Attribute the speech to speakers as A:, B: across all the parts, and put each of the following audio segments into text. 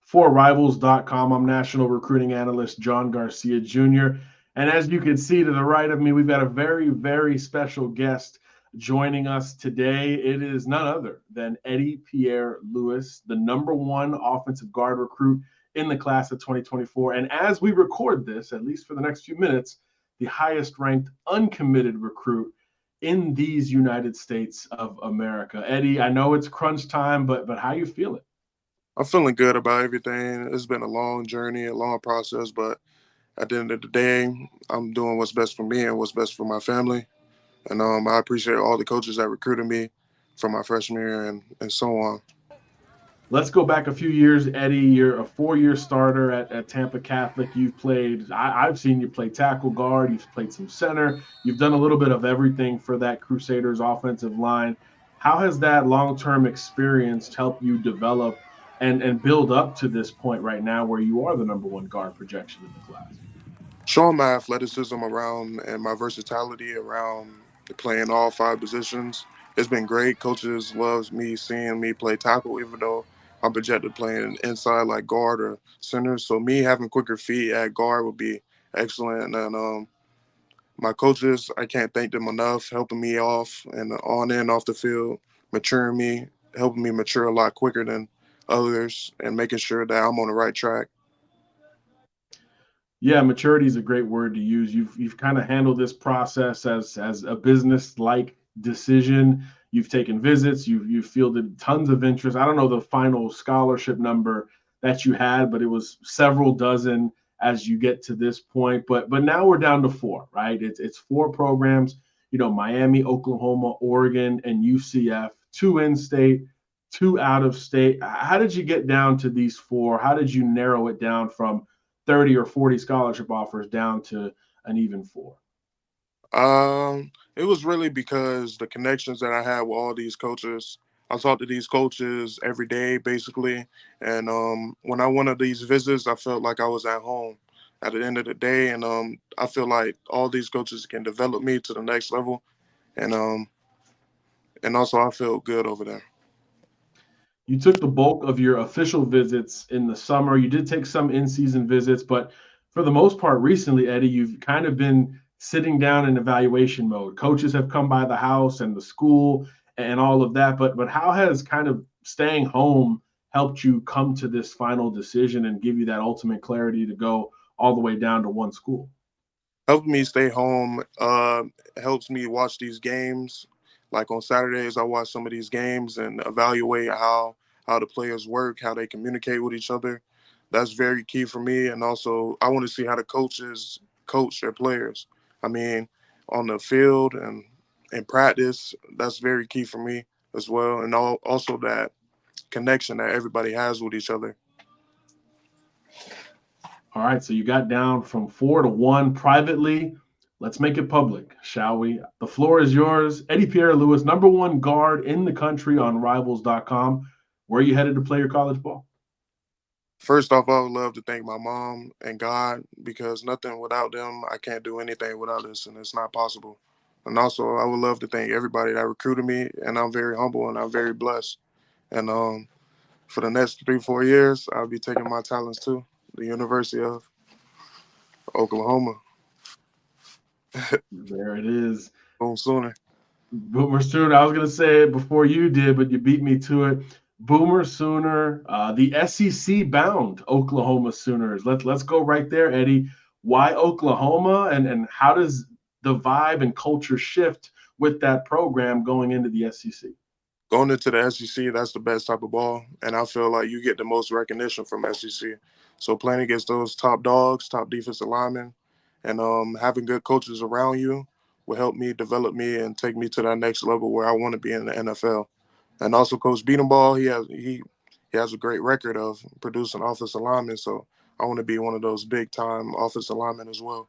A: for Rivals.com. I'm National Recruiting Analyst John Garcia Jr. And as you can see to the right of me, we've got a very, very special guest joining us today. It is none other than Eddy Pierre-Louis, the #1 offensive guard recruit in the class of 2024. And as we record this, at least for the next few minutes, the highest ranked uncommitted recruit in these United States of America. Eddy, I know it's crunch time, but how you feeling?
B: I'm feeling good about everything. It's been a long journey, a long process, but at the end of the day, I'm doing what's best for me and what's best for my family. And I appreciate all the coaches that recruited me from my freshman year and so on.
A: Let's go back a few years, Eddy. You're a 4-year starter at Tampa Catholic. You've played, I've seen you play tackle guard. You've played some center. You've done a little bit of everything for that Crusaders offensive line. How has that long-term experience helped you develop and build up to this point right now where you are the #1 guard projection in the class?
B: Showing my athleticism around and my versatility around playing all 5 positions, it's been great. Coaches loves me seeing me play tackle, even though I'm projected playing inside like guard or center. So me having quicker feet at guard would be excellent. And my coaches, I can't thank them enough, helping me off and on and off the field, maturing me, helping me mature a lot quicker than others, and making sure that I'm on the right track.
A: Yeah, maturity is a great word to use. You've kind of handled this process as a business like decision. You've taken visits. You've fielded tons of interest. I don't know the final scholarship number that you had, but it was several dozen as you get to this point. But now we're down to 4, right? It's 4 programs. You know, Miami, Oklahoma, Oregon, and UCF. 2 in-state, 2 out-of-state. How did you get down to these 4? How did you narrow it down from 30 or 40 scholarship offers down to an even 4?
B: It was really because the connections that I had with all these coaches. I talked to these coaches every day, basically, and when I went on these visits, I felt like I was at home. At the end of the day, and I feel like all these coaches can develop me to the next level, and also I feel good over there.
A: You took the bulk of your official visits in the summer. You did take some in-season visits, but for the most part, recently, Eddy, you've kind of been sitting down in evaluation mode. Coaches have come by the house and the school and all of that, but how has kind of staying home helped you come to this final decision and give you that ultimate clarity to go all the way down to one school?
B: Helping me stay home helps me watch these games. Like on Saturdays, I watch some of these games and evaluate how the players work, how they communicate with each other. That's very key for me. And also, I want to see how the coaches coach their players. I mean, on the field and in practice, that's very key for me as well. And also that connection that everybody has with each other.
A: All right, so you got down from 4 to 1 privately. Let's make it public, shall we? The floor is yours. Eddy Pierre-Louis, #1 guard in the country on Rivals.com. Where are you headed to play your college ball?
B: First off, I would love to thank my mom and God because nothing without them, I can't do anything without this, and it's not possible. And also, I would love to thank everybody that recruited me, and I'm very humble and I'm very blessed. And for the next 3, 4 years, I'll be taking my talents to the University of Oklahoma.
A: There it is.
B: Boom sooner.
A: Boomer Sooner. I was going to say it before you did, but you beat me to it. Boomer Sooner, the SEC bound Oklahoma Sooners. Let's go right there, Eddy. Why Oklahoma, and how does the vibe and culture shift with that program going into the SEC?
B: Going into the SEC, that's the best type of ball, and I feel like you get the most recognition from SEC. So playing against those top dogs, top defensive linemen, and having good coaches around you will help me develop me and take me to that next level where I want to be in the NFL. And also, Coach Beatenball, he has a great record of producing offensive linemen, so I want to be one of those big time offensive linemen as well.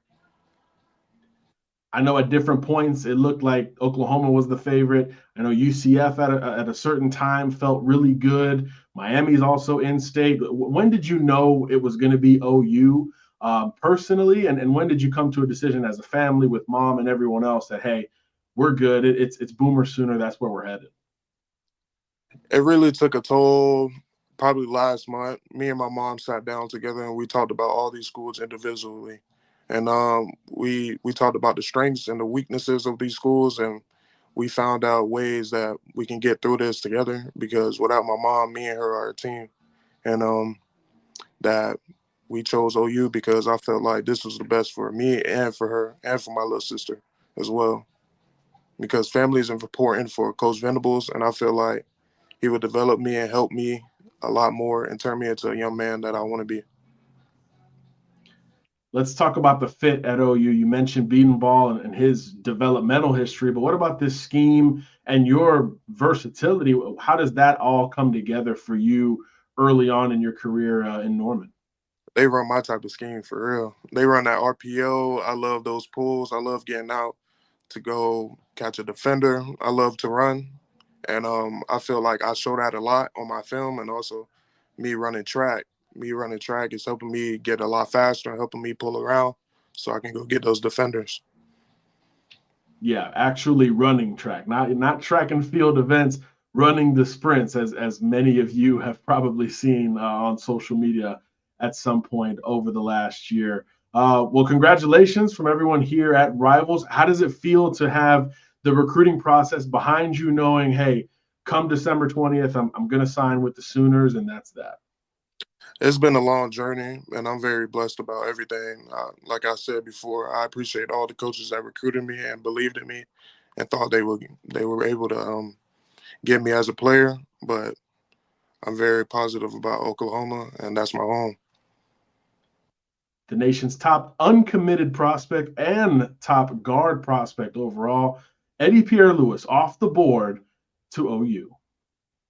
A: I know at different points it looked like Oklahoma was the favorite. I know UCF at a certain time felt really good. Miami's also in state. When did you know it was going to be OU personally? And when did you come to a decision as a family with mom and everyone else that, hey, we're good. It's Boomer Sooner. That's where we're headed.
B: It really took a toll probably last month, me and my mom sat down together and we talked about all these schools individually, and we talked about the strengths and the weaknesses of these schools, and we found out ways that we can get through this together. Because without my mom, me and her are a team, and that we chose OU because I felt like this was the best for me and for her and for my little sister as well. Because family is important for Coach Venables, and I feel like he would develop me and help me a lot more and turn me into a young man that I want to be.
A: Let's talk about the fit at OU. You mentioned Beaton Ball and his developmental history, but what about this scheme and your versatility? How does that all come together for you early on in your career in Norman?
B: They run my type of scheme for real. They run that RPO. I love those pulls. I love getting out to go catch a defender. I love to run. And I feel like I show that a lot on my film, and also me running track. Me running track is helping me get a lot faster and helping me pull around so I can go get those defenders.
A: Yeah, actually running track, not track and field events, running the sprints, as many of you have probably seen on social media at some point over the last year. Well, congratulations from everyone here at Rivals. How does it feel to have the recruiting process behind you, knowing, hey, come December 20th, I'm going to sign with the Sooners, and that's that?
B: It's been a long journey, and I'm very blessed about everything. Like I said before, I appreciate all the coaches that recruited me and believed in me, and thought they were able to get me as a player. But I'm very positive about Oklahoma, and that's my home.
A: The nation's top uncommitted prospect and top guard prospect overall, Eddy Pierre-Louis, off the board to OU.